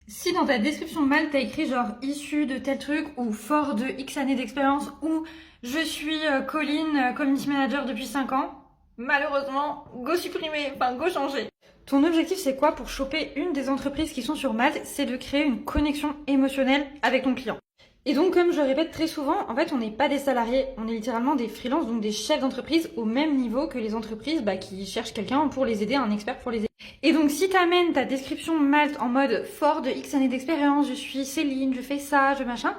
Si dans ta description de mail, t'as écrit genre issu de tel truc ou fort de X années d'expérience ou je suis Colline, community manager depuis 5 ans, malheureusement, go supprimer, enfin go changer. Ton objectif c'est quoi pour choper une des entreprises qui sont sur Malte? C'est de créer une connexion émotionnelle avec ton client. Et donc, comme je le répète très souvent, en fait, on n'est pas des salariés, on est littéralement des freelances, donc des chefs d'entreprise au même niveau que les entreprises qui cherchent quelqu'un pour les aider, un expert pour les aider. Et donc, si tu amènes ta description Malte en mode fort de X années d'expérience, je suis Céline, je fais ça, je machin,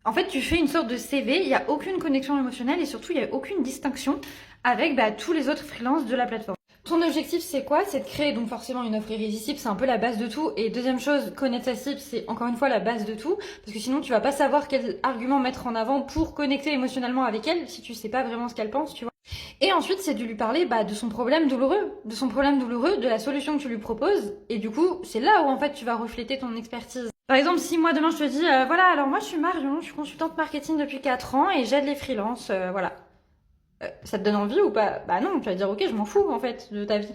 en fait, tu fais une sorte de CV, il n'y a aucune connexion émotionnelle et surtout, il n'y a aucune distinction avec tous les autres freelances de la plateforme. Ton objectif, c'est quoi? C'est de créer donc forcément une offre irrésistible, c'est un peu la base de tout. Et deuxième chose, connaître sa cible, c'est encore une fois la base de tout. Parce que sinon, tu vas pas savoir quel argument mettre en avant pour connecter émotionnellement avec elle si tu sais pas vraiment ce qu'elle pense, tu vois. Et ensuite, c'est de lui parler de son problème douloureux, de la solution que tu lui proposes. Et du coup, c'est là où en fait tu vas refléter ton expertise. Par exemple, si moi demain je te dis, voilà, alors moi je suis Marion, je suis consultante marketing depuis 4 ans et j'aide les freelances, voilà. Ça te donne envie ou pas? Bah non, tu vas dire ok, je m'en fous en fait de ta vie.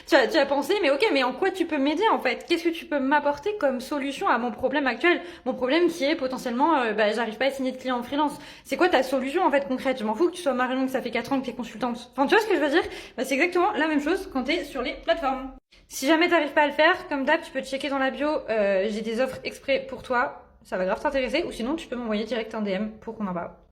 Tu vas penser, mais ok, mais en quoi tu peux m'aider en fait? Qu'est-ce que tu peux m'apporter comme solution à mon problème actuel? Mon problème qui est potentiellement, j'arrive pas à signer de clients en freelance. C'est quoi ta solution en fait concrète? Je m'en fous que tu sois Marion, que ça fait 4 ans que t'es consultante. Enfin, tu vois ce que je veux dire? C'est exactement la même chose quand t'es sur les plateformes. Si jamais t'arrives pas à le faire, comme d'hab, tu peux checker dans la bio, j'ai des offres exprès pour toi. Ça va grave t'intéresser, ou sinon tu peux m'envoyer direct un DM pour qu'on en parle.